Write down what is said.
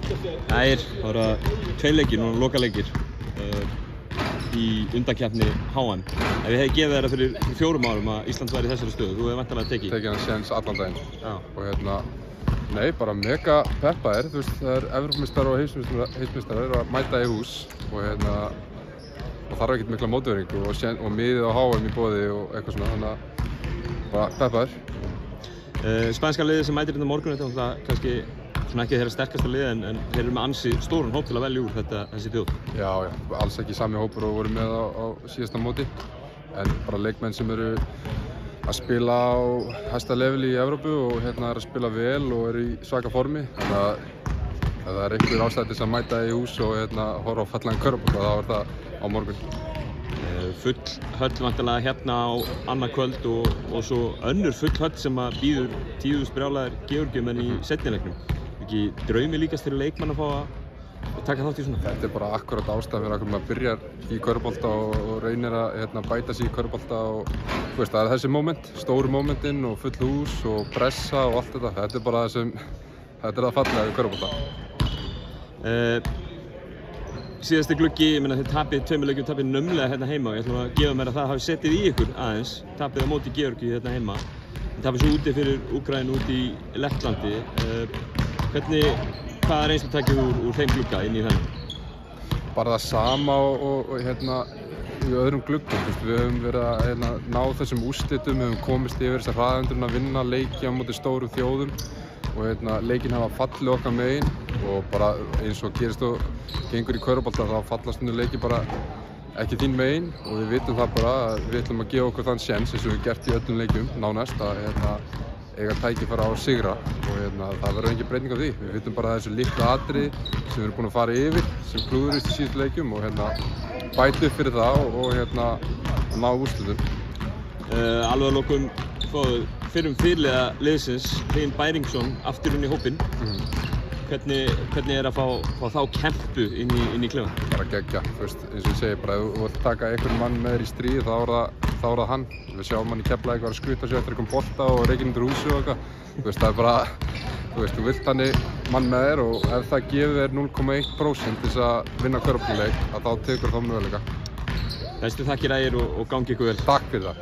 Það voru 2 leikir, núna lokaleikir í undankeppni HM. Ef ég hefði gefið þér fyrir 4 árum að Ísland væri í þessari stöðu, þú hefði væntanlega tekið. Tekið hann séns allan daginn. Já. Og nei, bara mega peppaðir. Þú veist, það Evrópumeistarar og heimsmeistarar að mæta í hús og þarf ekkert mikla mótværingu og miðið á HM í boði og eitthvað svona, þannig að bara peppaðir. Spænska liðið sem mætir hérna morgun, þetta er kannski svona ekki þeirra sterkasta lið en þeir eru með ansi stórun hóp til að velja úr þessi þjóð. Já, alls ekki sami hópur og voru með á síðasta móti, en bara leikmenn sem eru að spila á hæsta leveli í Evrópu og er að spila vel og eru í svaka formi. Þannig að ef það er einhver ástæða til að mæta í hús og horfa á fallegan körfubolta, þá er það á morgun. Full höll væntanlega hérna á annað kvöld og svo önnur full höll sem bíður 10.000 brjálaðir Georgíumenn í seinni leiknum. Ekki draumi líkast fyrir leikmann að fá að taka þátt í svona? Þetta er bara akkurat ástæða fyrir að maður byrjar í körfubolta og reynir að bæta sig í körfubolta og það er þessi moment, stóru momentin og full hús og pressa og allt þetta. Þetta er bara þetta er það fallega við körfubolta. Síðasti gluggi, ég meina þið tapið 2 leikjum, tapið naumlega hérna heima og ég ætlum að gefa mér að það hafi settið í ykkur aðeins, tapið á móti Georgíu hérna heima, tapið svo úti fyrir Úkraínu úti í Lettlandi. Hvaða reynslu takið úr þeim glugga inn í þennan? Bara það sama og í öðrum gluggum. Við höfum verið að ná þessum úrslitum, við höfum komist yfir þessar hraðendurinn að vinna leiki á móti stórum þjóðum og leikinn hafa fallið okkar megin og bara eins og gerist og gengur í körfubolta þá fallast leiki bara ekki þín megin og við vitum það bara að við ætlum að gefa okkur þann séns eins og við hefum gert í öllum leikjum nánast að eiga tækifæri á að sigra og það verður engin breyting á því. Við vitum bara þessu litla atriði sem við erum búin að fara yfir sem klúðurist í síðustu leikjum og bæta upp fyrir það og ná úrslitum. Alveg að lokum fyrrum fyrirliða liðsins, Hlyn Bæringsson, aftur inn í hópinn. Hvernig er að fá þá kempu inn í klefann? Bara geggja, eins og ég segi, bara ef þú vilt taka einhvern mann með þér í stríð þá er það hann. Við sjáum hann í Keflavík að skruta sig eftir einhvern bolta og reykja undir húsi og eitthvað. Það er bara, þú vilt þannig mann með þér og ef það gefur þér 0,1% til þess að vinna körfuboltaleik, þá tekur það möguleika. Bestu þakkir Ægir og gangi ykkur vel. Takk fyrir það.